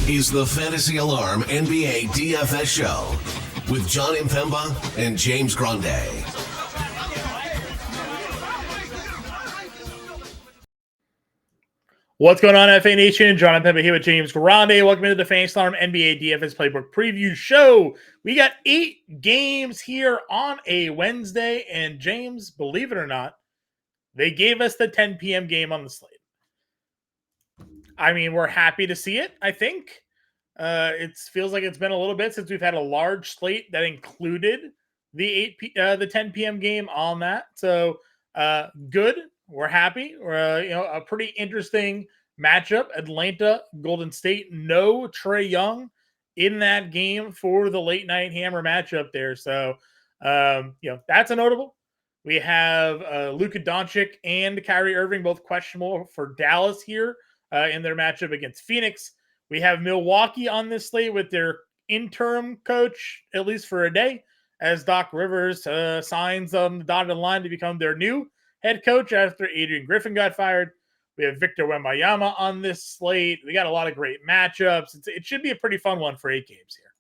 is the Fantasy Alarm NBA DFS show with Jon Impemba and James Grande. What's going on, FA Nation? Jon Impemba here with James Grande. Welcome to the Fantasy Alarm NBA DFS Playbook Preview Show. We got 8 games here on a Wednesday, and James, believe it or not, they gave us the 10 p.m. game on the slate. I mean, we're happy to see it, I think. It feels like it's been a little bit since we've had a large slate that included the 10 p.m. game on that. So good. We're happy. We're a pretty interesting matchup. Atlanta, Golden State. No Trae Young in that game for the late night hammer matchup there. So that's a notable. We have Luka Doncic and Kyrie Irving both questionable for Dallas here in their matchup against Phoenix. We have Milwaukee on this slate with their interim coach, at least for a day, as Doc Rivers signs on the dotted line to become their new head coach after Adrian Griffin got fired. We have Victor Wembanyama on this slate. We got a lot of great matchups. It should be a pretty fun one for 8 games here.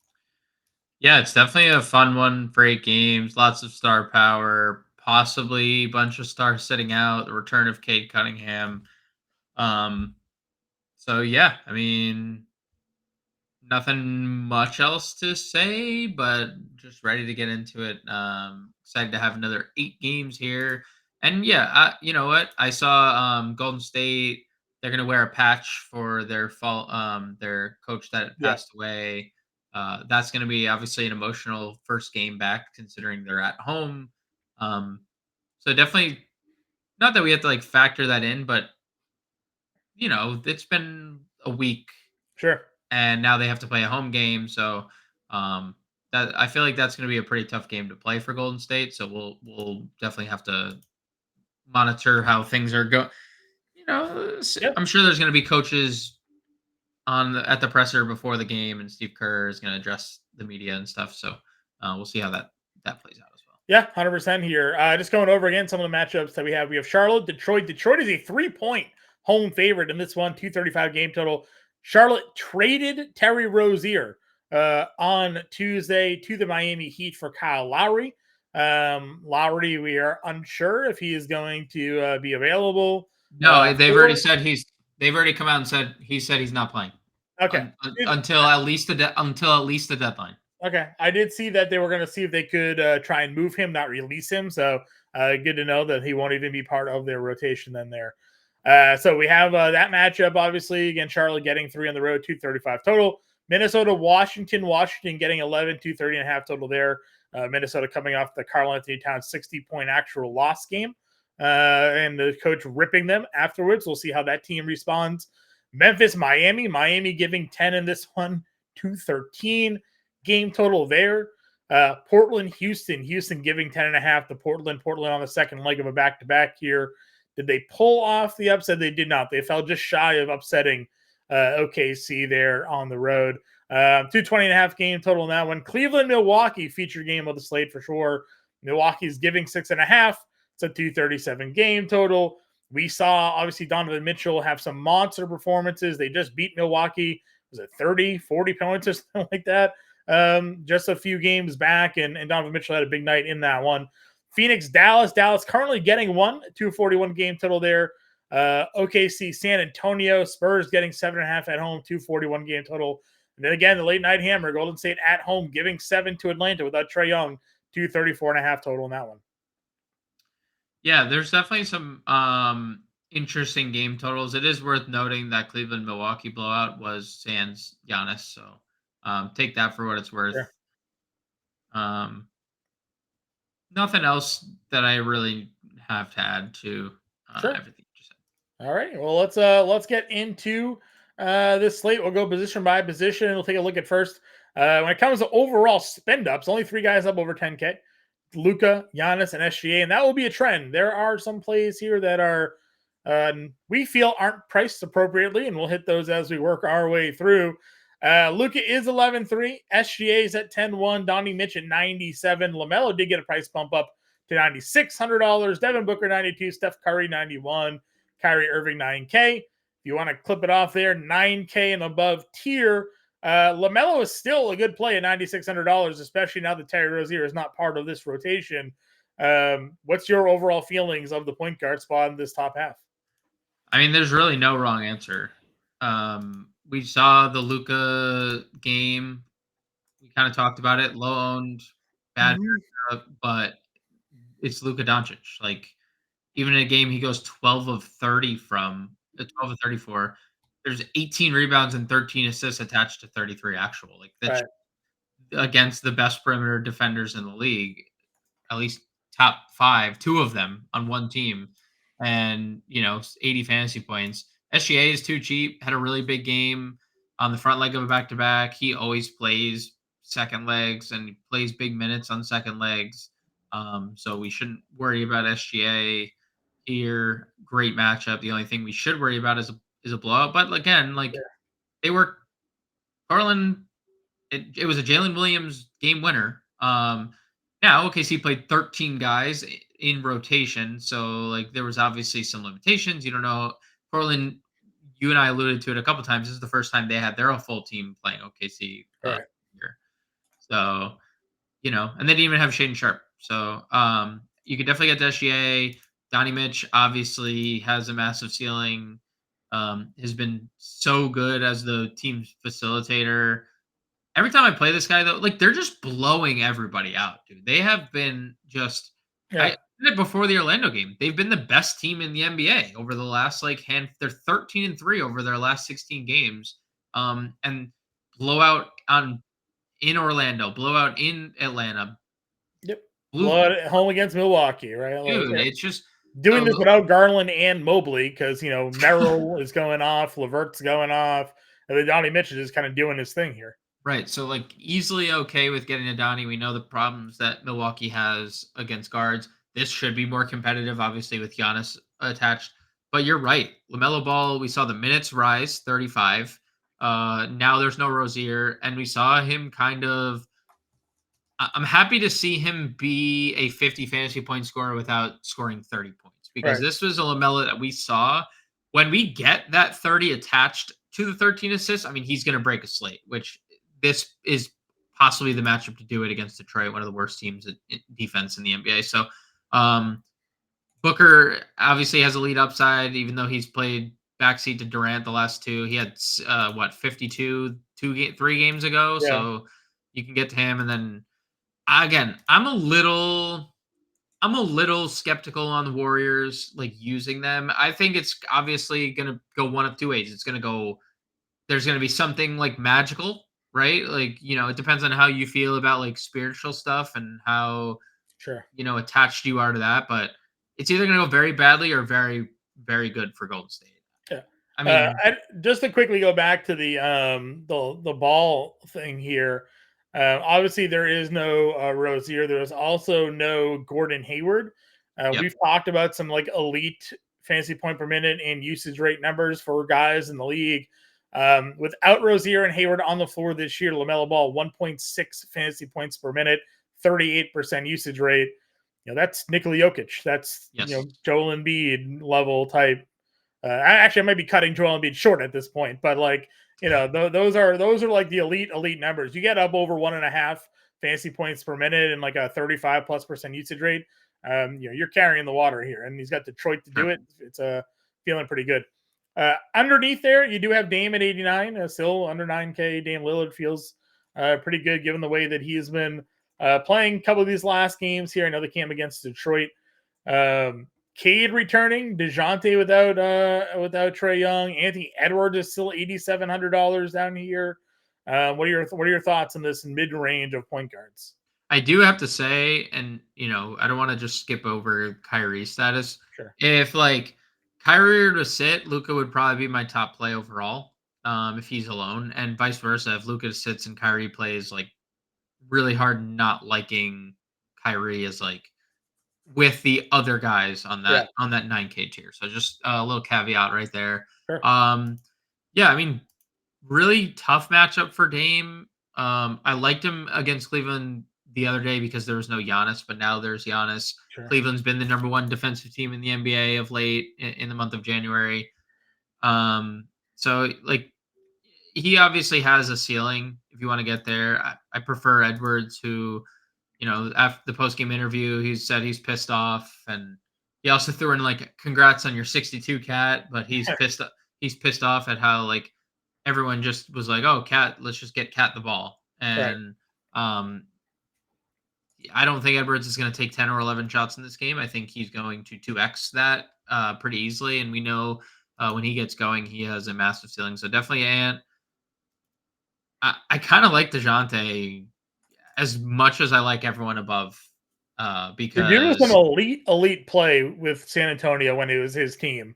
Yeah, it's definitely a fun one for 8 games. Lots of star power, possibly a bunch of stars sitting out, the return of Cade Cunningham. So yeah, I mean, nothing much else to say, but just ready to get into it. Excited to have another 8 games here. And yeah, you know what? I saw Golden State. They're gonna wear a patch for their their coach that passed away. That's gonna be obviously an emotional first game back, considering they're at home. So definitely not that we have to like factor that in, but it's been a week. Sure. And now they have to play a home game. So that I feel like that's going to be a pretty tough game to play for Golden State. So we'll definitely have to monitor how things are going. I'm sure there's going to be coaches at the presser before the game, and Steve Kerr is going to address the media and stuff. So we'll see how that plays out as well. Yeah, 100% here. Just going over again some of the matchups that we have. We have Charlotte, Detroit. Detroit is a 3-point home favorite in this one, 235 game total. Charlotte traded Terry Rozier on Tuesday to the Miami Heat for Kyle Lowry. Lowry, we are unsure if he is going to be available. No, they've already said they've already come out and said he's not playing. Okay. Until at least the deadline. Okay. I did see that they were going to see if they could try and move him, not release him. So good to know that he won't even be part of their rotation then there. So we have that matchup, obviously, again, Charlotte getting 3 on the road, 235 total. Minnesota, Washington getting 11, 230.5 total there. Minnesota coming off the Karl-Anthony Towns 60-point actual loss game. And the coach ripping them afterwards. We'll see how that team responds. Memphis, Miami giving 10 in this one, 213 game total there. Portland, Houston giving 10.5 to Portland on the second leg of a back-to-back here. Did they pull off the upset? They did not. They fell just shy of upsetting OKC there on the road. 220.5 game total in that one. Cleveland, Milwaukee featured game of the slate for sure. Milwaukee's giving 6.5. It's a 237 game total. We saw, obviously, Donovan Mitchell have some monster performances. They just beat Milwaukee. Was it 30, 40 points or something like that? Just a few games back, and Donovan Mitchell had a big night in that one. Phoenix, Dallas currently getting 241 game total there. OKC, San Antonio, Spurs getting 7.5 at home, 241 game total. And then again, the late night hammer, Golden State at home giving 7 to Atlanta without Trae Young, 234.5 total in that one. Yeah, there's definitely some interesting game totals. It is worth noting that Cleveland-Milwaukee blowout was sans Giannis, so take that for what it's worth. Sure. Nothing else that I really have to add to everything you said. All right. Well, let's get into this slate. We'll go position by position. We'll take a look at first. When it comes to overall spend ups, only 3 guys up over 10K. Luka, Giannis, and SGA, and that will be a trend. There are some plays here that are we feel aren't priced appropriately, and we'll hit those as we work our way through. Luka is 11.3. SGA is at 10.1. Donnie Mitch at 97. LaMelo did get a price bump up to $9,600. Devin Booker 92. Steph Curry 91. Kyrie Irving 9K. If you want to clip it off there, 9K and above tier. LaMelo is still a good play at $9,600, especially now that Terry Rozier is not part of this rotation. What's your overall feelings of the point guard spot in this top half? I mean, there's really no wrong answer. We saw the Luka game. We kind of talked about it. Low owned, bad matchup, but it's Luka Doncic. Like, even in a game he goes 12 of 30 from 12 of 34. There's 18 rebounds and 13 assists attached to 33 actual. Like, that's against the best perimeter defenders in the league, at least top 5, 2 of them on one team, and 80 fantasy points. SGA is too cheap. Had a really big game on the front leg of a back-to-back. He always plays second legs and he plays big minutes on second legs. So we shouldn't worry about SGA here. Great matchup. The only thing we should worry about is a blowout. But again, they were Garland. It was a Jalen Williams game winner. Now OKC played 13 guys in rotation, so there was obviously some limitations. You don't know. Portland, you and I alluded to it a couple times. This is the first time they had their full team playing OKC here. So, and they didn't even have Shaedon Sharpe. So you could definitely get to SGA. Donnie Mitch obviously has a massive ceiling. Has been so good as the team's facilitator. Every time I play this guy, though, they're just blowing everybody out, dude. They have been just. I said it before the Orlando game. They've been the best team in the NBA over the last They're 13-3 over their last 16 games. And blowout in Orlando, blowout in Atlanta. Yep. Blowout at home against Milwaukee, right? Dude, it's just doing this without Garland and Mobley because Merrill is going off, Levert's going off, and then Donnie Mitch is just kind of doing his thing here. Right. So easily okay with getting a Donnie. We know the problems that Milwaukee has against guards. This should be more competitive, obviously, with Giannis attached. But you're right. LaMelo Ball, we saw the minutes rise, 35. Now there's no Rozier. And we saw him I'm happy to see him be a 50 fantasy point scorer without scoring 30 points. Because this was a LaMelo that we saw. When we get that 30 attached to the 13 assists, I mean, he's going to break a slate, which this is possibly the matchup to do it against Detroit, one of the worst teams in defense in the NBA. So Booker obviously has a lead upside, even though he's played backseat to Durant the last 2. He had 52 3 games ago. Yeah. So you can get to him. And then again, I'm a little skeptical on the Warriors using them. I think it's obviously going to go one of two ways. It's going to go. There's going to be something magical. Right? It depends on how you feel about spiritual stuff and how, attached you are to that. But it's either going to go very badly or very, very good for Golden State. Yeah. I mean, just to quickly go back to the ball thing here. Obviously, there is no Rozier. There is also no Gordon Hayward. We've talked about some elite fantasy point per minute and usage rate numbers for guys in the league. Without Rozier and Hayward on the floor this year, LaMelo Ball 1.6 fantasy points per minute, 38% usage rate. That's Nikola Jokic. That's Joel Embiid level type. I might be cutting Joel Embiid short at this point, but those are the elite numbers. You get up over 1.5 fantasy points per minute and a 35+% usage rate. You're carrying the water here, and he's got Detroit to do it. It's feeling pretty good. Underneath there, you do have Dame at 89, still under 9K. Dame Lillard feels pretty good given the way that he has been playing a couple of these last games here. I know they came against Detroit. Cade returning, DeJounte without Trae Young. Anthony Edwards is still $8,700 down here. What are your thoughts on this mid range of point guards? I do have to say, and I don't want to just skip over Kyrie's status. Sure. If Kyrie were to sit, Luka would probably be my top play overall if he's alone, and vice versa. If Luka sits and Kyrie plays, really hard not liking Kyrie as with the other guys on that 9K tier. So just a little caveat right there. Sure. I mean, really tough matchup for Dame. I liked him against Cleveland the other day because there was no Giannis, but now there's Giannis. Sure. Cleveland's been the number 1 defensive team in the NBA of late in the month of January. So like he obviously has a ceiling if you want to get there. I prefer Edwards, who, after the post game interview, he said he's pissed off, and he also threw in like, "Congrats on your 62 cat," but he's pissed. He's pissed off at how like everyone just was like, "Oh, cat, let's just get cat the ball," Right. and I don't think Edwards is going to take 10 or 11 shots in this game. I think he's going to 2x that pretty easily, and we know when he gets going, he has a massive ceiling. So definitely Ant. I kind of like DeJounte as much as I like everyone above, The dude was an because elite play with San Antonio when it was his team.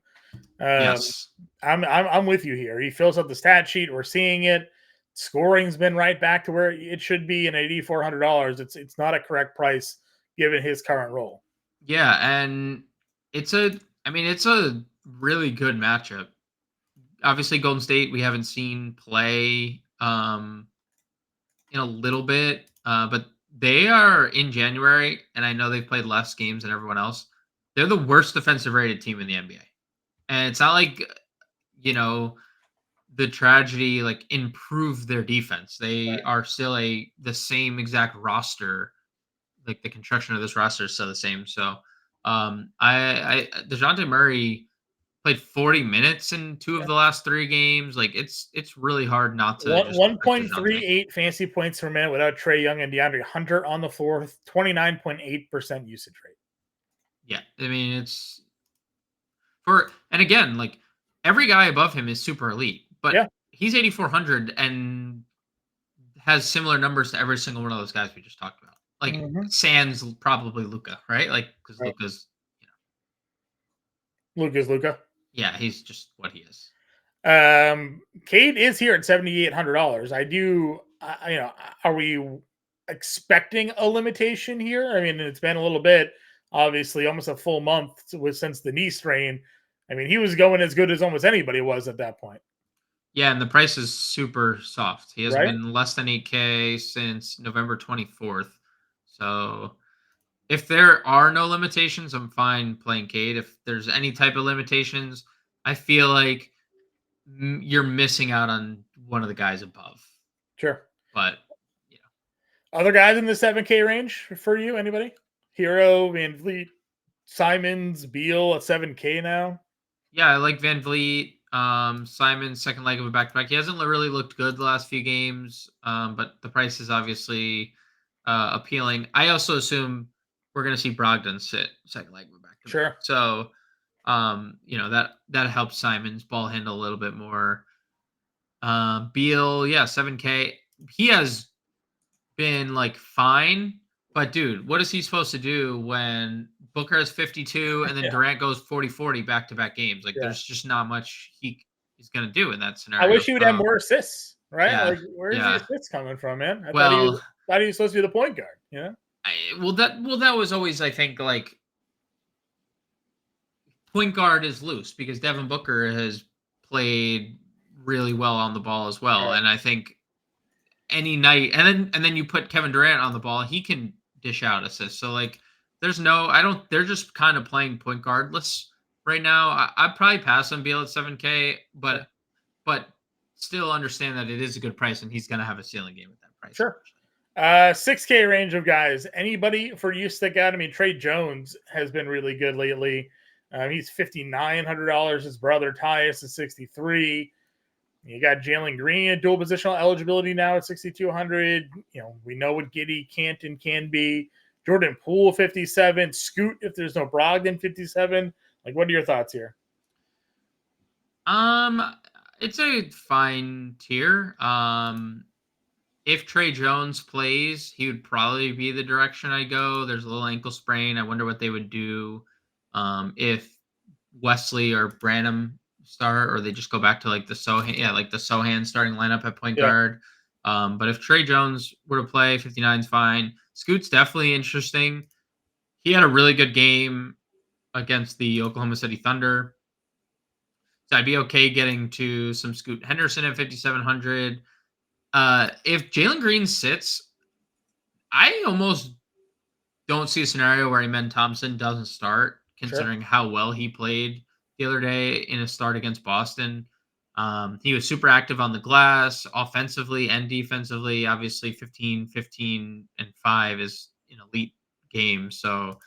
yes, I'm with you here. He fills up the stat sheet. We're seeing it. Scoring's been right back to where it should be, and at $8,400, it's not a correct price given his current role. yeah, and it's a really good matchup. Obviously, Golden State we haven't seen play in a little bit, but they are in January, and I know they've played less games than everyone else. They're the worst defensive rated team in the NBA, and it's not like you know the tragedy like improved their defense. They are still the same exact roster. Like the construction of this roster is still the same. So I DeJounte Murray played 40 minutes in two of the last three games. Like it's really hard not to just like DeJounte. 1.38 fantasy points per minute without Trae Young and DeAndre Hunter on the floor, 29.8% usage rate. Yeah, I mean it's and again, like every guy above him is super elite, but Yeah. he's 8,400 and has similar numbers to every single one of those guys we just talked about. Like sans probably Luca, right? Like because Right. Luca's, Luca. yeah, he's just what he is. Cade is here at $7,800. Are we expecting a limitation here? I mean, it's been a little bit, obviously, almost a full month since the knee strain. I mean, he was going as good as almost anybody was at that point. Yeah, and the price is super soft. He hasn't Right? been less than 8K since November 24th. So if there are no limitations, I'm fine playing Cade. If there's any type of limitations, I feel like you're missing out on one of the guys above. Sure. But other guys in the 7K range for you? Anybody? Hero, Van Vliet, Simons, Beal at 7K now. yeah, I like Van Vliet. Simon's second leg of a back-to-back. He hasn't really looked good the last few games, but the price is obviously appealing. I also assume we're going to see Brogdon sit second leg of a back-to-back. Sure. So, that helps Simon's ball handle a little bit more. Beal, yeah, 7K. He has been like fine, but dude, what is he supposed to do when Booker has 52 and then Durant goes 40-40 back-to-back games? Like there's just not much he's going to do in that scenario. I wish he would have more assists, right? Yeah, like where's the assists coming from, man? I well, thought he was supposed to be the point guard, you know? That was always, I think, like point guard is loose because Devin Booker has played really well on the ball as well. And I think any night, and then you put Kevin Durant on the ball, he can dish out assists. So like, they're just kind of playing point guardless right now. I'd probably pass on Beal at 7K, but still understand that it is a good price and he's going to have a ceiling game at that price. Sure. 6K range of guys. Anybody for you stick out? I mean, Trey Jones has been really good lately. He's $5,900. His brother Tyus is 63. You got Jalen Green at dual positional eligibility now at 6,200. We know what Giddey, Canton can be. Jordan Poole 57. Scoot if there's no Brogdon 57. Like, what are your thoughts here? It's a fine tier. If Trey Jones plays, he would probably be the direction I go. There's a little ankle sprain. I wonder what they would do if Wesley or Branham start, or they just go back to like the Sohan starting lineup at point guard. But if Trey Jones were to play, 59 is fine. Scoot's definitely interesting. He had a really good game against the Oklahoma City Thunder. So I'd be okay getting to some Scoot Henderson at 5,700. If Jalen Green sits, I almost don't see a scenario where Amen Thompson doesn't start, considering how well he played the other day in a start against Boston. He was super active on the glass, offensively and defensively. Obviously, 15, 15, and 5 is an elite game. So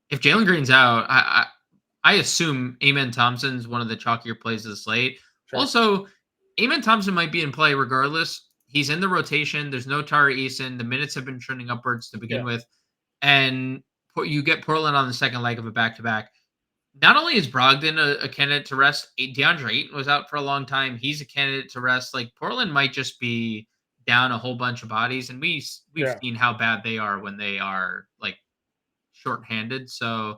if Jalen Green's out, I assume Amen Thompson's one of the chalkier plays of the slate. Sure. Also, Amen Thompson might be in play regardless. He's in the rotation. There's no Tari Eason. The minutes have been trending upwards to begin with. And you get Portland on the second leg of a back-to-back. Not only is Brogdon a candidate to rest, DeAndre Ayton was out for a long time. He's a candidate to rest. Like, Portland might just be down a whole bunch of bodies, and we've seen how bad they are when they are like shorthanded. So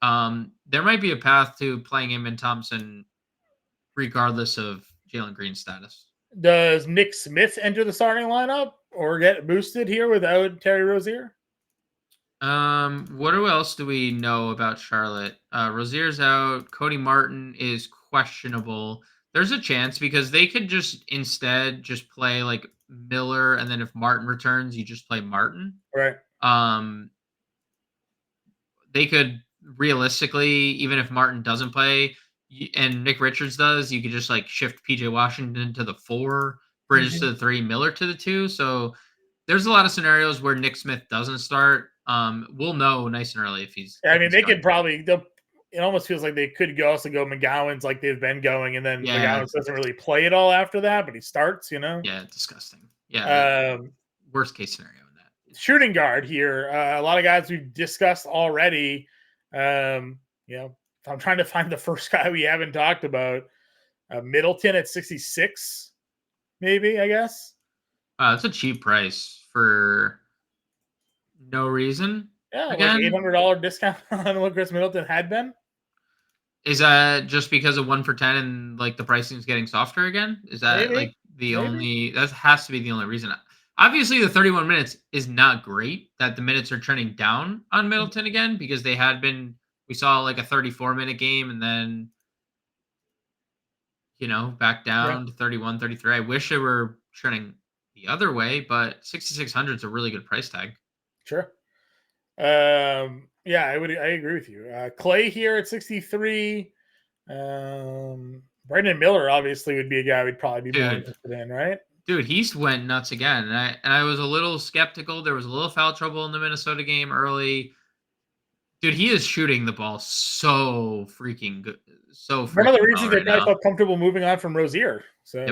there might be a path to playing Amen Thompson regardless of Jalen Green's status. Does Nick Smith enter the starting lineup or get boosted here without Terry Rozier? What else do we know about Charlotte? Rozier's out. Cody Martin is questionable. There's a chance because they could instead play like Miller, and then if Martin returns, you just play Martin. Right. They could realistically, even if Martin doesn't play and Nick Richards does, you could just like shift PJ Washington to the 4, Bridges to the 3, Miller to the 2. So there's a lot of scenarios where Nick Smith doesn't start. We'll know nice and early if he's. I mean, they could probably. It almost feels like they could also go McGowan's like they've been going, and then McGowan's doesn't really play at all after that, but he starts. Yeah, disgusting. Yeah, worst case scenario in that. Shooting guard here. A lot of guys we've discussed already. I'm trying to find the first guy we haven't talked about. Middleton at 66, maybe, I guess. It's a cheap price for no reason. Yeah, again, like $800 discount on what Chris Middleton had been. Is that just because of 1 for 10 and like the pricing is getting softer again? Is that only? That has to be the only reason. Obviously, the 31 minutes is not great. That the minutes are trending down on Middleton again because they had been. We saw like a 34-minute game and then, back down to 31, 33. I wish it were trending the other way, but 6,600 is a really good price tag. Sure. I agree with you. Clay here at 63. Brandon Miller obviously would be a guy we'd probably be more interested in, right? Dude, he went nuts again. And I was a little skeptical. There was a little foul trouble in the Minnesota game early. Dude, he is shooting the ball so freaking good. One of the reasons they probably felt comfortable moving on from Rozier. So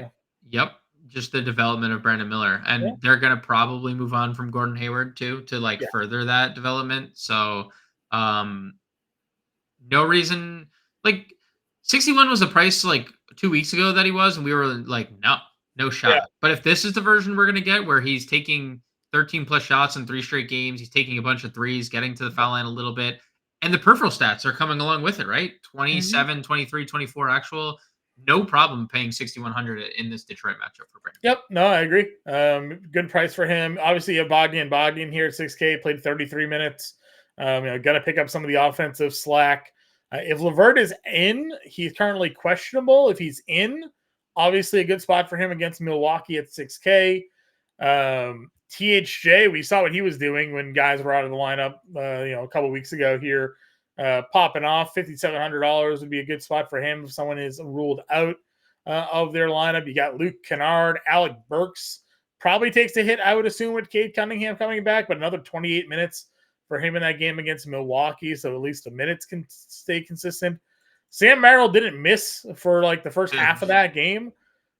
Yep. Just the development of Brandon Miller. And they're going to probably move on from Gordon Hayward too, to further that development. So no reason, like 61 was the price like 2 weeks ago that he was. And we were like, no shot. Yeah. But if this is the version we're going to get where he's taking 13 plus shots in 3 straight games, he's taking a bunch of threes, getting to the foul line a little bit. And the peripheral stats are coming along with it, right? 27, 23, 24 actual. No problem paying 6,100 in this Detroit matchup for Brandon. Yep, no, I agree. Good price for him. Obviously, you have Bogdan here at 6K, played 33 minutes. Got to pick up some of the offensive slack. If LeVert is in, he's currently questionable. If he's in, obviously a good spot for him against Milwaukee at 6K. THJ, we saw what he was doing when guys were out of the lineup, a couple weeks ago here. Popping off $5,700 would be a good spot for him if someone is ruled out of their lineup. You got Luke Kennard, Alec Burks probably takes a hit, I would assume, with Cade Cunningham coming back, but another 28 minutes for him in that game against Milwaukee, so at least the minutes can stay consistent. Sam Merrill didn't miss for like the first half of that game.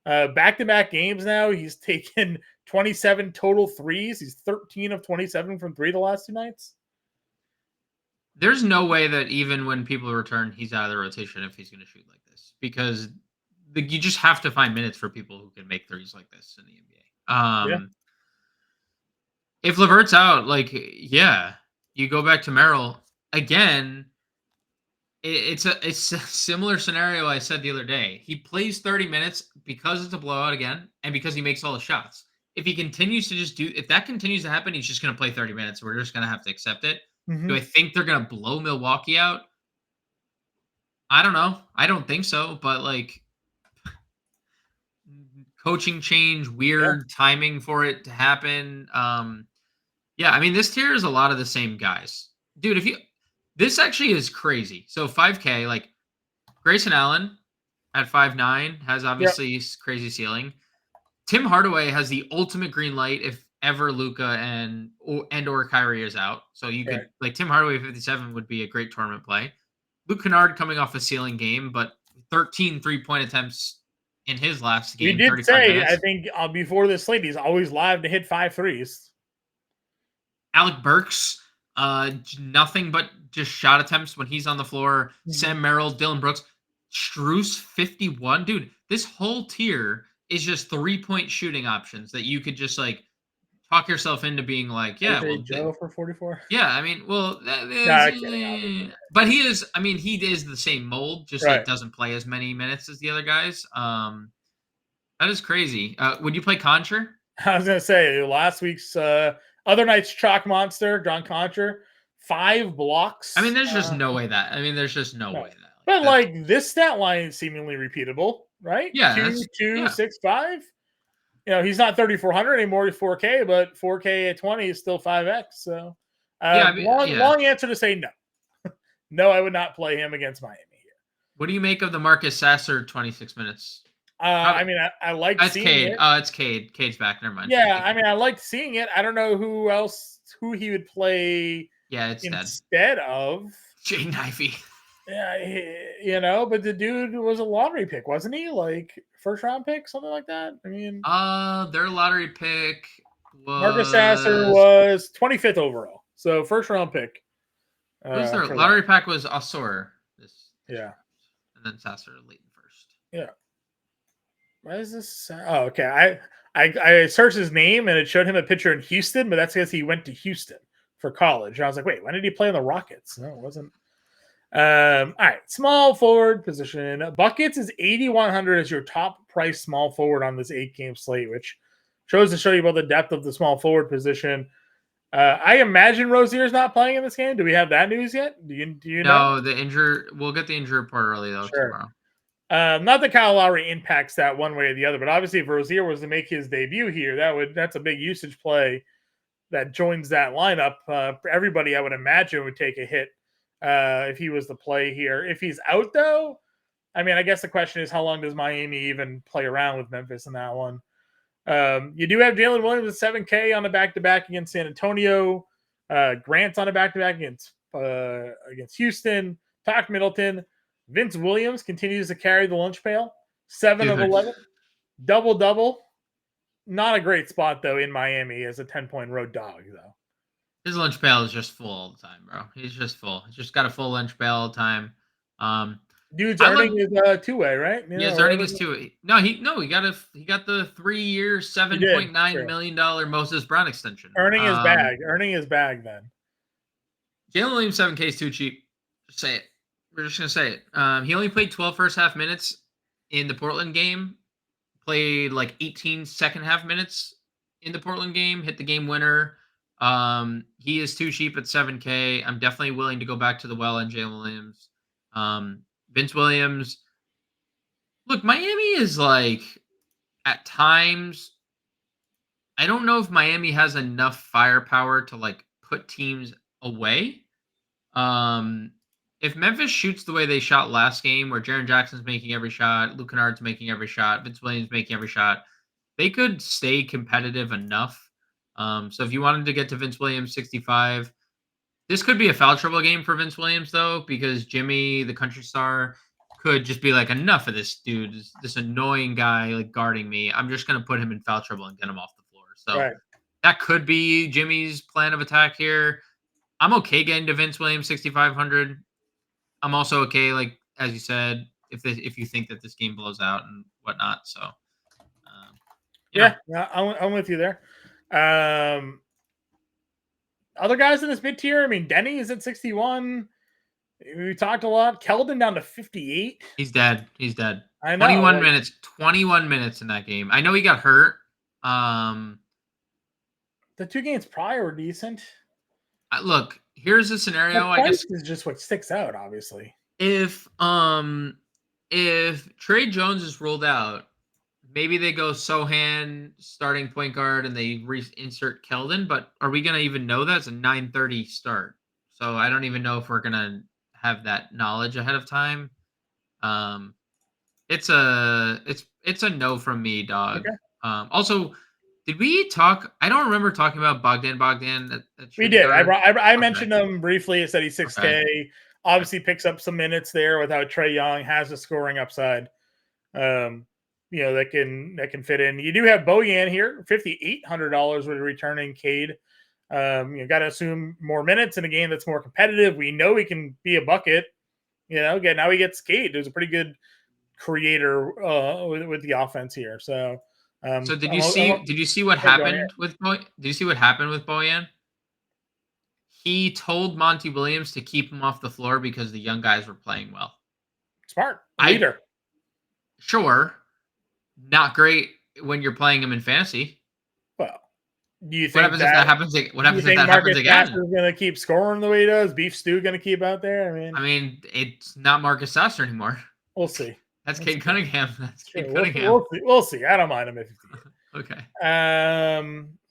Back-to-back games now, he's taken 27 total threes. He's 13 of 27 from 3 the last 2 nights. There's no way that even when people return, he's out of the rotation if he's going to shoot like this, because you just have to find minutes for people who can make threes like this in the NBA. If LeVert's out, you go back to Merrill again. It's a similar scenario I said the other day. He plays 30 minutes because it's a blowout again, and because he makes all the shots. If he continues to if that continues to happen, he's just going to play 30 minutes. We're just going to have to accept it. Mm-hmm. Do I think they're going to blow Milwaukee out? I don't know. I don't think so, but coaching change, weird timing for it to happen. I mean, this tier is a lot of the same guys. Dude, this actually is crazy. So 5K, Grayson Allen at 5'9" has obviously crazy ceiling. Tim Hardaway has the ultimate green light if ever Luka and or Kyrie is out. So you could like Tim Hardaway 57 would be a great tournament play. Luke Kennard coming off a ceiling game, but 13 3-point attempts in his last game. We did 35 say, minutes. I think before this slate, he's always live to hit 5 threes. Alec Burks, nothing but just shot attempts when he's on the floor. Sam Merrill, Dylan Brooks, Strus 51. Dude, this whole tier is just 3-point shooting options that you could just like talk yourself into being like, yeah, well, Joe for 44. Yeah, I mean, well, that is, kidding, but he is. I mean, he is the same mold, just Right. like doesn't play as many minutes as the other guys. That is crazy. Would you play Concher? I was gonna say last week's other night's chalk monster, John Concher, 5 blocks. I mean, there's just no way that. I mean, there's just no way that. But like this stat line is seemingly repeatable, right? Yeah, 2, 6, 5. You know, he's not 3,400 anymore. He's 4K, but 4K at 20 is still 5X. So, long answer to say no. No, I would not play him against Miami here. What do you make of the Marcus Sasser 26 minutes? I mean, I like seeing Cade. it. It's Cade. Cade's back. Never mind. Yeah, I mean, I liked seeing it. I don't know who he would play. Yeah, it's instead of Jaden Ivey. Yeah, but the dude was a lottery pick, wasn't he? Like first round pick, something like that. I mean, their lottery pick was Marcus Sasser was 25th overall, so first round pick. Their lottery pack was Osor. And then Sasser late in first. Yeah. Why is this? Oh, okay. I searched his name and it showed him a picture in Houston, but that's because he went to Houston for college. And I was like, wait, when did he play in the Rockets? No, it wasn't. All right, small forward position. Buckets is 8,100 as your top price small forward on this 8-game slate, which shows to show you about the depth of the small forward position. I imagine Rozier's not playing in this game. Do we have that news yet? Do you know? No, the injury. We'll get the injury report early though tomorrow. Not that Kyle Lowry impacts that one way or the other, but obviously if Rozier was to make his debut here, that's a big usage play that joins that lineup. Everybody, I would imagine, would take a hit if he was to play here. If he's out, though, I mean, I guess the question is how long does Miami even play around with Memphis in that one? You do have Jalen Williams with 7K on a back-to-back against San Antonio. Grant's on a back-to-back against Houston. Toc Middleton. Vince Williams continues to carry the lunch pail. 7 of 11. Double-double. Not a great spot, though, in Miami as a 10-point road dog, though. His lunch pail is just full all the time, bro. He's just full. He's just got a full lunch pail all the time. Dude's earning is two-way, right? His earning is two-way. No, he got the 3-year, $7.9 million Moses Brown extension. Earning his bag then. Jalen Williams 7K is too cheap. Just say it. We're just gonna say it. He only played 12 first half minutes in the Portland game. Played like 18 second half minutes in the Portland game. Hit the game winner. He is too cheap at 7K. I'm definitely willing to go back to the well on Jalen Williams. Vince Williams. Look, Miami is like at times. I don't know if Miami has enough firepower to like put teams away. If Memphis shoots the way they shot last game, where Jaren Jackson's making every shot, Luke Kennard's making every shot, Vince Williams making every shot, they could stay competitive enough. So if you wanted to get to Vince Williams 65, this could be a foul trouble game for Vince Williams, though, because Jimmy, the country star, could just be like, enough of this dude, this annoying guy like guarding me. I'm just going to put him in foul trouble and get him off the floor. So that could be Jimmy's plan of attack here. I'm okay getting to Vince Williams 6,500. I'm also okay, like as you said, if you think that this game blows out and whatnot. So, I'm with you there. Other guys in this mid tier, I mean, Denny is at 61. We talked a lot. Keldon down to 58. He's dead. I know. 21 minutes in that game. I know he got hurt. The 2 games prior were decent. Look, here's a scenario. I guess is just what sticks out. Obviously, if Trey Jones is ruled out, maybe they go Sohan starting point guard and they reinsert Keldon. But are we gonna even know that? It's a 9:30 start, so I don't even know if we're gonna have that knowledge ahead of time. It's a no from me, dog. Okay. Also, did we talk? I don't remember talking about Bogdan at We shooting did. guard. I Okay. mentioned him briefly. I said he's 6K. Okay. Obviously picks up some minutes there without Trae Young, has a scoring upside. That can fit in. You do have Bojan here, $5,800 with a returning Cade. You got to assume more minutes in a game that's more competitive. We know he can be a bucket. Again, now he gets Cade, who's a pretty good creator with the offense here. So, So did you see what happened with Bojan? He told Monty Williams to keep him off the floor because the young guys were playing well. Smart leader. Sure, not great when you're playing him in fantasy. Well, do you think what happens if that happens? What happens if that happens again? Marcus Sasser is going to keep scoring the way he does? Beef Stew going to keep out there? I mean, it's not Marcus Sasser anymore. We'll see. That's Cade Cunningham. That's Cade Cunningham. We'll see. I don't mind him if he Okay.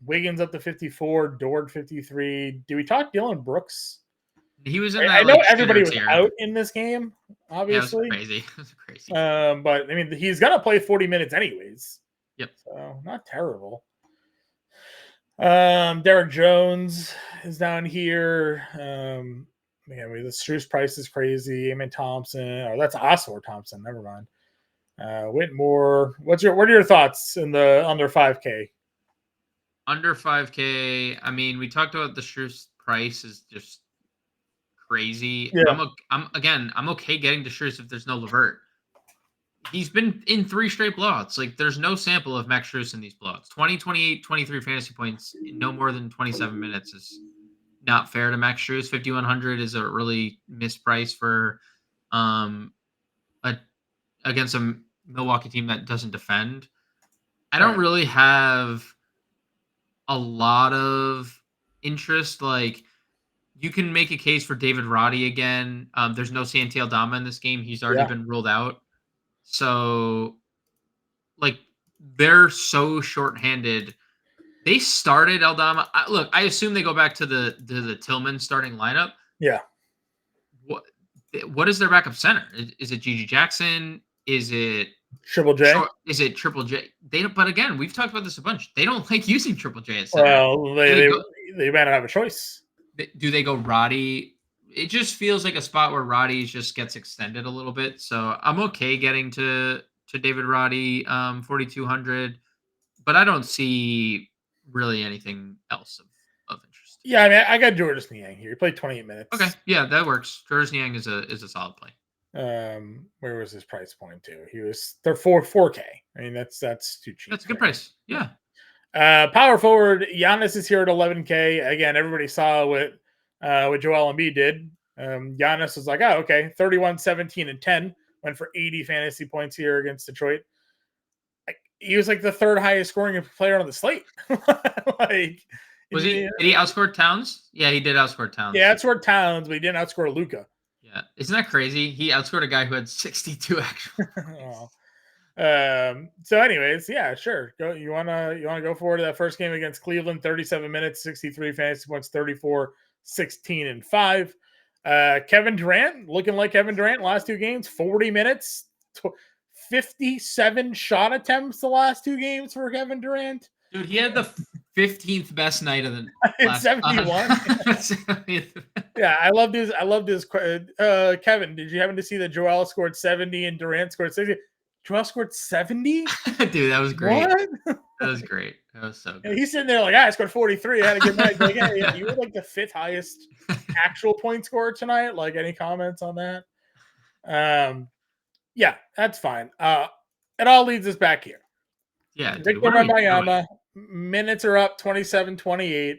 Wiggins up to 54, Dort 53. Do we talk Dylan Brooks? He was in that. I know everybody was out in this game, obviously. Yeah, it was crazy. But I mean, he's gonna play 40 minutes anyways. Yep. So not terrible. Derek Jones is down here. The Strus price is crazy. Eamon Thompson. Oh, that's Oscar Thompson. Never mind. Whitmore. What are your thoughts in the under 5K? Under 5K. I mean, we talked about the Strus price is just crazy. Yeah. I'm okay getting to Strus if there's no LeVert. He's been in 3 straight blowouts. Like, there's no sample of Max Strus in these blowouts. 20, 28, 23 fantasy points in no more than 27 minutes is not fair to Max Strus. 5,100 is a really mispriced for against a Milwaukee team that doesn't defend. I don't really have a lot of interest. Like, you can make a case for David Roddy again. There's no Santi Aldama in this game. He's already been ruled out. So, like, they're so shorthanded. They started Aldama. I assume they go back to the Tillman starting lineup. Yeah. What is their backup center? Is it Gigi Jackson? Is it Triple J? Is it Triple J? But again, we've talked about this a bunch. They don't like using Triple J at center. Well, they might not have a choice. Do they go Roddy? It just feels like a spot where Roddy just gets extended a little bit. So I'm okay getting to David Roddy, 4,200, but I don't see really anything else of interest. Yeah, I mean, I got Georges Niang here. He played 28 minutes. Okay, yeah, that works. Georges Niang is a solid play. Where was his price point to? They're 4K. I mean, that's too cheap. That's a good price. Yeah. Power forward Giannis is here at 11K. Again, everybody saw what Joel Embiid did. Giannis was like, oh, okay, 31, 17, and 10. Went for 80 fantasy points here against Detroit. He was like the third highest scoring player on the slate. Did he outscore Towns? Yeah, he did outscore Towns. Yeah, outscored Towns, but he didn't outscore Luka. Yeah, isn't that crazy? He outscored a guy who had 62 actually. So anyways, yeah, sure. You wanna go forward to that first game against Cleveland, 37 minutes, 63 fantasy points, 34, 16, and 5. Kevin Durant, looking like Kevin Durant last 2 games, 40 minutes, 57 shot attempts the last 2 games for Kevin Durant. Dude, he had the 15th best night of the last 71. Yeah, I loved his Kevin, did you happen to see that Joel scored 70 and Durant scored 60? Joel scored 70? Dude, that was great. What? That was great. That was so good. Yeah, he's sitting there like, I scored 43. I had a good night. Like, yeah, you were like the 5th highest actual point scorer tonight. Like, any comments on that? Yeah, that's fine. It all leads us back here. Yeah. Victor Wembanyama, minutes are up 27-28.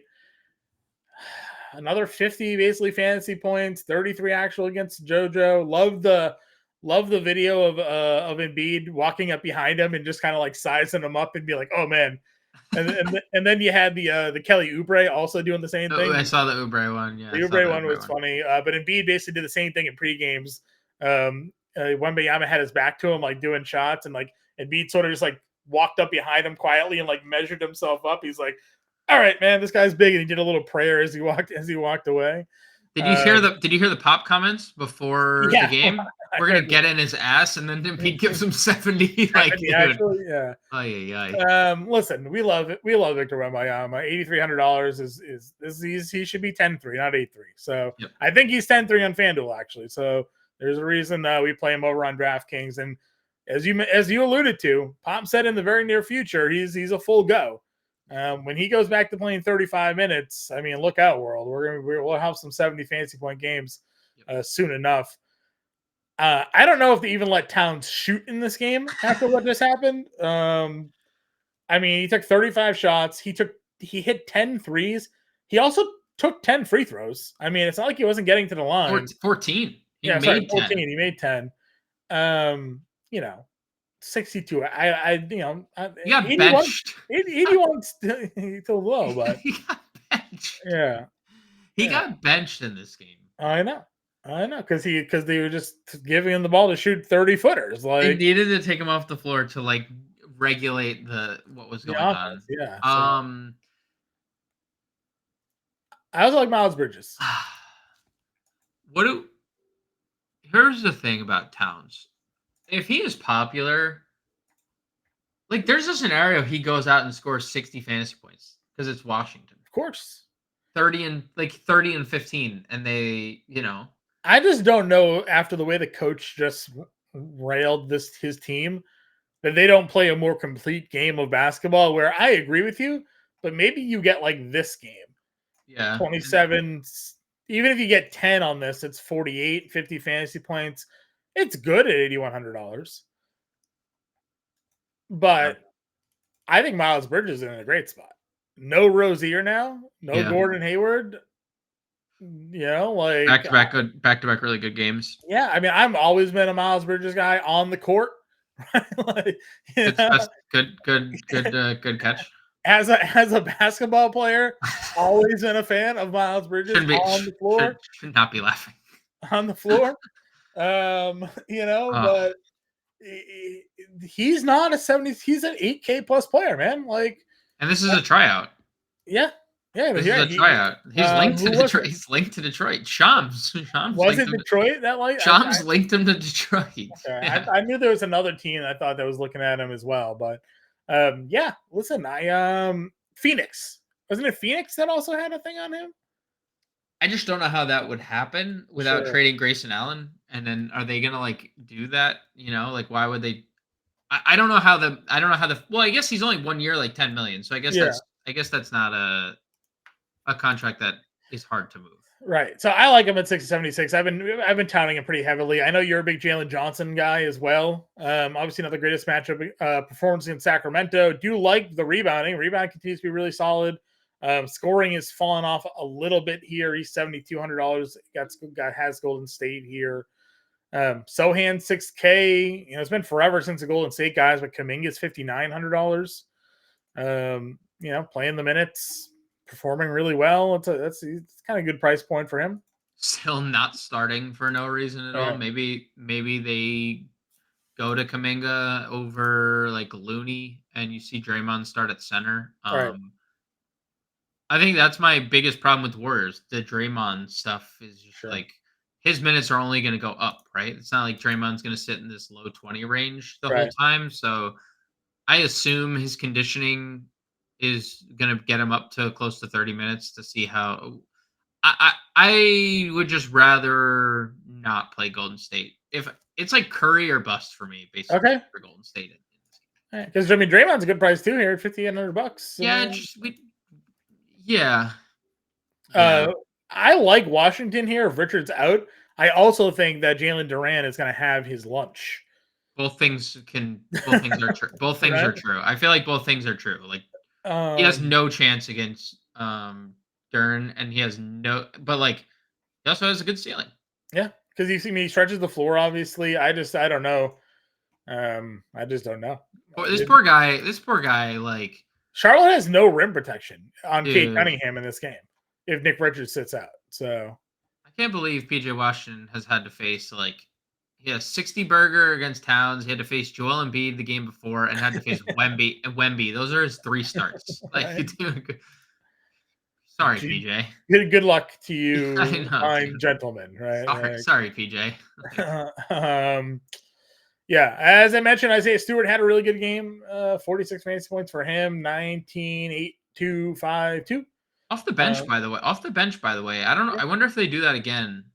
Another 50 basically fantasy points, 33 actual against JoJo. Love the video of Embiid walking up behind him and just kind of like sizing him up and be like, "Oh man!" And then you had the Kelly Oubre also doing the same thing. I saw the Oubre one. Yeah, the Oubre one was funny. But Embiid basically did the same thing in pre-games. Wembanyama had his back to him, like doing shots, and like Embiid sort of just like walked up behind him quietly and like measured himself up. He's like, "All right, man, this guy's big," and he did a little prayer as he walked away. Did you hear the pop comments before the Yeah, game? I We're gonna heard get in his ass, and then Embiid gives him 70. Like, 70 dude, actually, yeah. Listen, we love it. We love Victor Wembanyama. $8,300 he should be 10-3, not 8-3. So yep. I think he's 10-3 on FanDuel actually. So there's a reason we play him over on DraftKings. And as you alluded to, Pop said in the very near future he's a full go. When he goes back to playing 35 minutes, I mean, look out, world. We'll have some 70 fantasy point games soon enough. I don't know if they even let Towns shoot in this game after what just happened. I mean, he took 35 shots. He hit 10 threes. He also took 10 free throws. I mean, it's not like he wasn't getting to the line. 14. He made 14. 10. He made 10. 62. He got 81, benched. 81's too low, but he got benched. Yeah. He got benched in this game. I know, because they were just giving him the ball to shoot 30-footers. Like, they needed to take him off the floor to like regulate what was going on. Yeah. I also like Miles Bridges. Here's the thing about Towns. If he is popular, like there's a scenario he goes out and scores 60 fantasy points because it's Washington. Of course. 30 and 15, and they, I just don't know after the way the coach just railed his team that they don't play a more complete game of basketball, where I agree with you, but maybe you get like this game. Yeah. 27, even if you get 10 on this, it's 48, 50 fantasy points. It's good at $8,100. But I think Miles Bridges is in a great spot. No Rozier now, no Gordon Hayward. Like back to back really good games. Yeah, I mean, I've always been a Miles Bridges guy on the court. Like, that's good catch. As a basketball player, always been a fan of Miles Bridges on the floor. Should not be laughing on the floor. But he's not a 70. He's an 8K plus player, man. Like, and this is a tryout. Yeah. This is a tryout. He's linked to Detroit. He's linked to Detroit. Shams was it Detroit that like Shams linked him to Detroit? Okay. Yeah. I knew there was another team I thought that was looking at him as well, but listen, Phoenix. Wasn't it Phoenix that also had a thing on him? I just don't know how that would happen without trading Grayson Allen. And then are they gonna like do that? Like why would they? I don't know how well, I guess he's only 1 year, like 10 million. So I guess that's not a contract that is hard to move. Right. So I like him at 676. I've been touting him pretty heavily. I know you're a big Jalen Johnson guy as well. Obviously not the greatest matchup performance in Sacramento. Do like the rebounding. Rebound continues to be really solid. Scoring is falling off a little bit here. He's $7,200. Has Golden State here. Sohan 6K. It's been forever since the Golden State guys, but Kuminga's $5,900. Playing the minutes, performing really well. It's kind of a good price point for him. Still not starting for no reason at all. Maybe they go to Kuminga over like Looney, and you see Draymond start at center. Right. I think that's my biggest problem with the Warriors. The Draymond stuff is just like his minutes are only going to go up, right? It's not like Draymond's going to sit in this low 20 range the whole time. So I assume his conditioning is going to get him up to close to 30 minutes to see how. I would just rather not play Golden State. If it's like Curry or bust for me, basically, for Golden State. Because I mean, Draymond's a good price too here at $5,800. Yeah, I like Washington here. If Richard's out, I also think that Jalen Duran is going to have his lunch. Both things are true. Both things are true. I feel like both things are true. Like he has no chance against Dern, and he has but like he also has a good ceiling. Yeah, because you see me, he stretches the floor. Obviously, I don't know. I just don't know. This poor guy, like Charlotte has no rim protection on Kate Cunningham in this game if Nick Richards sits out. So I can't believe PJ Washington has had to face he has 60 burger against Towns. He had to face Joel Embiid the game before and had to face Wemby. Those are his 3 starts. Like Sorry, PJ. Good luck to I you, know, fine dude. gentlemen, right? Sorry, PJ. Yeah, as I mentioned, Isaiah Stewart had a really good game. 46 fantasy points for him, 19, 8, 2, 5, 2. Off the bench, by the way. I don't know. Yeah. I wonder if they do that again.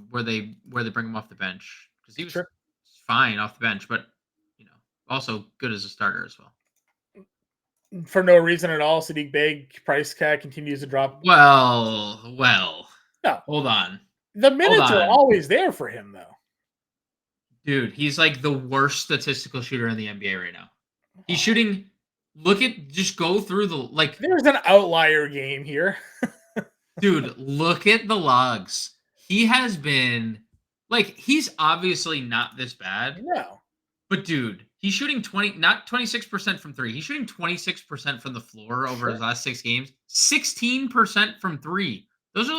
Where they bring him off the bench because he was Sure. fine off the bench, but also good as a starter as well. For no reason at all, Sadiq Bey price tag continues to drop. Well. No, Hold on, the minutes are always there for him, though. dude. He's like the worst statistical shooter in the NBA right now. He's shooting. Just go through the There's an outlier game here. dude, look at the logs. He has been he's obviously not this bad. No. But dude, he's shooting 26% from 3. He's shooting 26% from the floor over his last 6 games. 16% from 3. Those are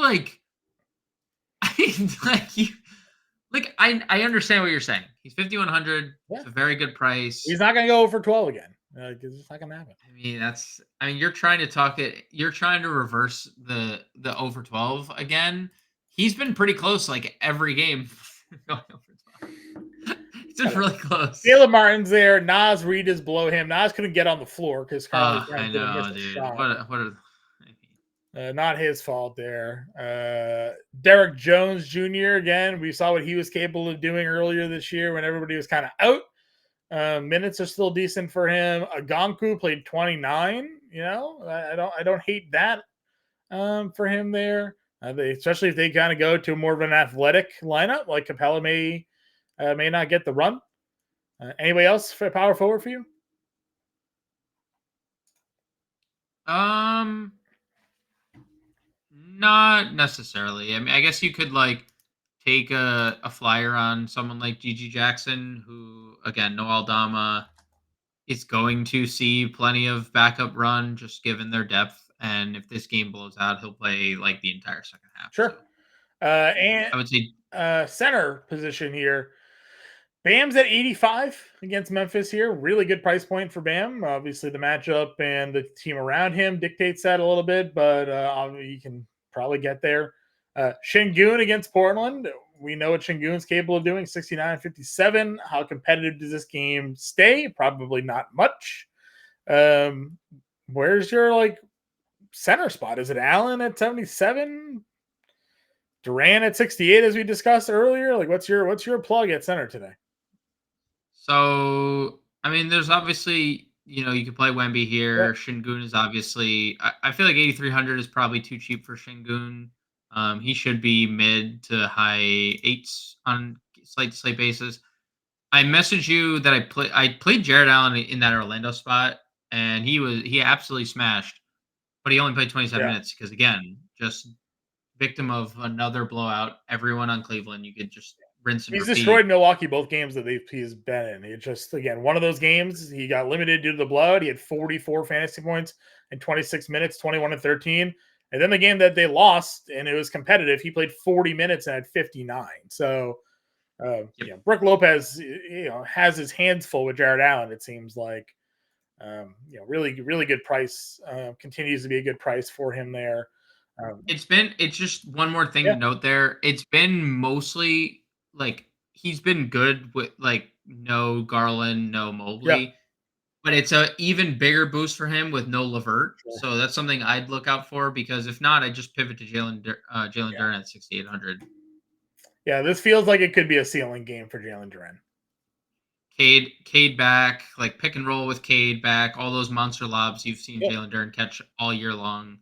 I understand what you're saying. He's 5,100. Yeah. It's a very good price. He's not going to go over 12 again. It's not going to happen. You're trying to talk it. You're trying to reverse the over 12 again. He's been pretty close every game. Going over 12. It's been really close. Caleb Martin's there. Naz Reid is below him. Naz couldn't get on the floor because Carly I know, dude. What not his fault there. Derek Jones Jr. again. We saw what he was capable of doing earlier this year when everybody was kind of out. Minutes are still decent for him. Agonku played 29. I don't hate that for him there. Especially if they kind of go to more of an athletic lineup, like Capella may not get the run. Anybody else for power forward for you? Not necessarily. I guess you could take a flyer on someone like Gigi Jackson, who again, no Aldama, is going to see plenty of backup run just given their depth. And if this game blows out, he'll play the entire second half. Sure. So, and I would say center position here. Bam's at 85 against Memphis here. Really good price point for Bam. Obviously, the matchup and the team around him dictates that a little bit, but you can probably get there. Şengün against Portland. We know what Şengün's capable of doing, 69-57. How competitive does this game stay? Probably not much. Where's your center spot? Is it Allen at 77? Durant at 68, as we discussed earlier? What's your plug at center today? So, there's obviously, you can play Wemby here. Yeah. Şengün is obviously, I feel like 8,300 is probably too cheap for Şengün. He should be mid to high 8s on slate basis. I messaged you that I played Jared Allen in that Orlando spot, and he absolutely smashed, but he only played 27 minutes because, again, just victim of another blowout. Everyone on Cleveland, you could just rinse and He's repeat. destroyed Milwaukee both games that he's been in. It just, again, one of those games, he got limited due to the blowout. He had 44 fantasy points in 26 minutes, 21-13. And then the game that they lost, and it was competitive, he played 40 minutes and had 59. So, Brook Lopez, has his hands full with Jared Allen, it seems like. Really, really good price. Continues to be a good price for him there. It's just one more thing to note there. It's been mostly he's been good with no Garland, no Mobley, but it's a even bigger boost for him with no LeVert. Sure. So that's something I'd look out for, because if not, I just pivot to Jalen Duren at 6,800. Yeah, this feels like it could be a ceiling game for Jalen Duren. Cade back, pick and roll with Cade back, all those monster lobs you've seen Jalen Duren catch all year long.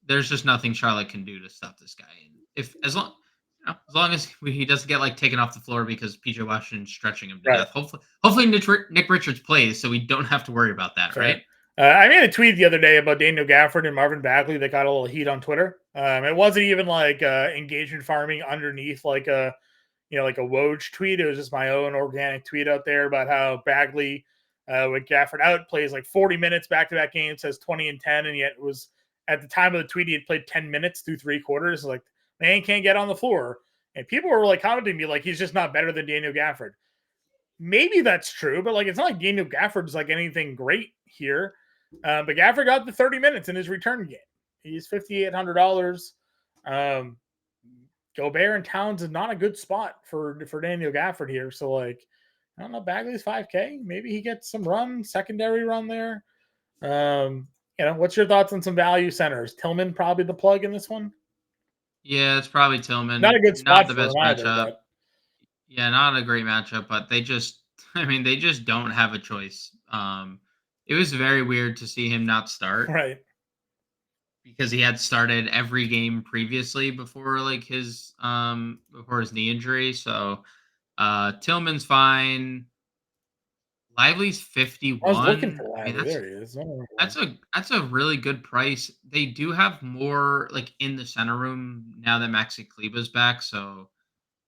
There's just nothing Charlotte can do to stop this guy. As long as he doesn't get taken off the floor because PJ Washington's stretching him to death. Hopefully Nick Richards plays, so we don't have to worry about that, right? I made a tweet the other day about Daniel Gafford and Marvin Bagley that got a little heat on Twitter. It wasn't even engagement farming underneath a Woj tweet. It was just my own organic tweet out there about how Bagley, with Gafford out, plays 40 minutes back-to-back games, says 20 and 10, and yet it was at the time of the tweet he had played 10 minutes through 3 quarters. Man can't get on the floor. And people were commenting me he's just not better than Daniel Gafford. Maybe that's true, but it's not like Daniel Gafford's anything great here. But Gafford got the 30 minutes in his return game. He's $5,800. Gobert and Towns is not a good spot for Daniel Gafford here. So, like, I don't know, Bagley's 5K. Maybe he gets some run, secondary run there. What's your thoughts on some value centers? Tillman probably the plug in this one. Yeah, it's probably Tillman. Not a good spot Not the for best him either, matchup. but... Yeah, not a great matchup, but they just don't have a choice. It was very weird to see him not start. Right. Because he had started every game previously before his knee injury. So Tillman's fine. Lively's 51. I was looking for Lively. That's, there he is. that's a really good price. They do have more in the center room now that Maxi Kleber's back, so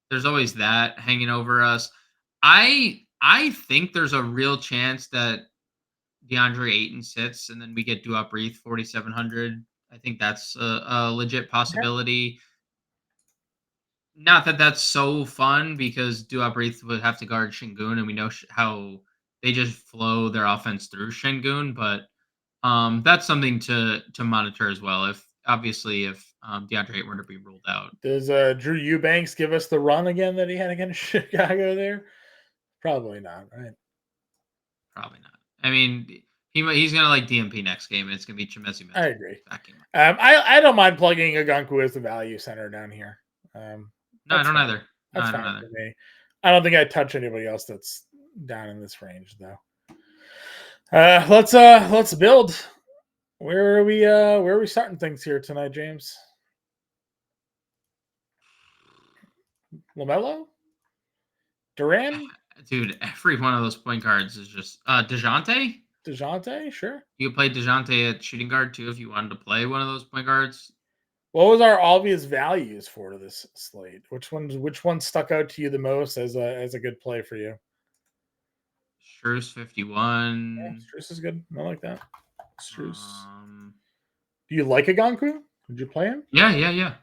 there's always that hanging over us. I think there's a real chance that DeAndre Ayton sits and then we get Duop Reith 4,700. I think that's a legit possibility. Not that that's so fun because Duop Reith would have to guard Şengün, and we know how they just flow their offense through Şengün. But that's something to monitor as well. If DeAndre Ayton were to be ruled out. Does Drew Eubanks give us the run again that he had against Chicago there? Probably not, right? Probably not. I mean, he's gonna DMP next game, and it's gonna be Chimezie. I agree. I don't mind plugging Agunku as the value center down here. No, I don't either. That's fine for me. I don't think I'd touch anybody else that's down in this range though. Let's build. Where are we starting things here tonight, James? LaMelo? Durant? Dude, every one of those point guards is just DeJounte? DeJounte, sure. You play DeJounte at shooting guard too if you wanted to play one of those point guards. What was our obvious values for this slate? Which one stuck out to you the most as a good play for you? Strus 51. Yeah, Strus is good. I like that. Strus. Do you like Agunku? Did you play him? Yeah. Yep.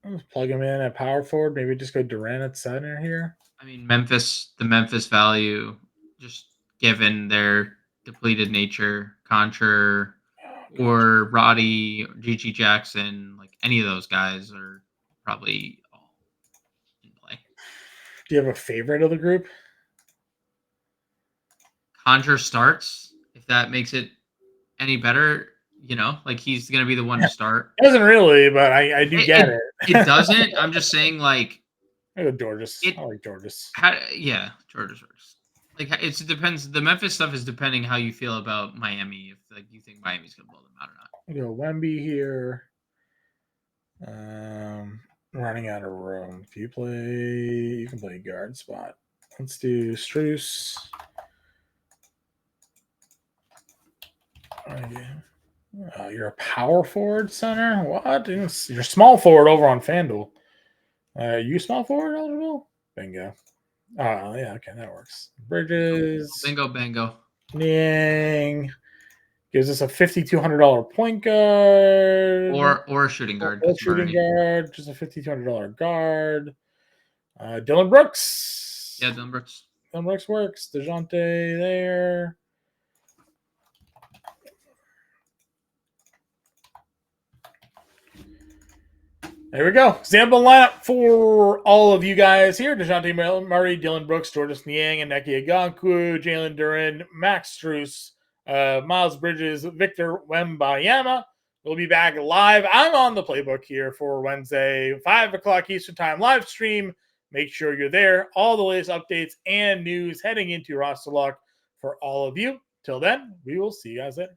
I'll just plug him in at power forward. Maybe just go Durant at center here. I mean, the Memphis value, just given their depleted nature, Contra or Roddy, or G.G. Jackson, any of those guys are probably all in play. Do you have a favorite of the group? Conjure starts, if that makes it any better. He's going to be the one to start. It doesn't really, but I do get it. It doesn't. I'm just saying, I go Georges. I like Georges. Georges works. It depends. The Memphis stuff is depending how you feel about Miami. If you think Miami's going to blow them out or not. I go Wemby here. Running out of room. If you can play guard spot. Let's do Strus. Okay. You're a power forward center? What? You're small forward over on FanDuel. You small forward eligible? Bingo. Oh, yeah, okay, that works. Bridges. Bingo, bango. Niang. Gives us a $5,200 point guard. Or a shooting guard. Or shooting guard. Just a $5,200 guard. Dylan Brooks. Yeah, Dylan Brooks. Dylan Brooks works. DeJounte there. There we go. Sample lineup for all of you guys here. DeJounte Murray, Dylan Brooks, Georges Niang, and Nneka Agunku, Jalen Duren, Max Strus, Miles Bridges, Victor Wembanyama. We'll be back live. I'm on the playbook here for Wednesday, 5 o'clock Eastern Time live stream. Make sure you're there. All the latest updates and news heading into roster lock for all of you. Till then, we will see you guys later.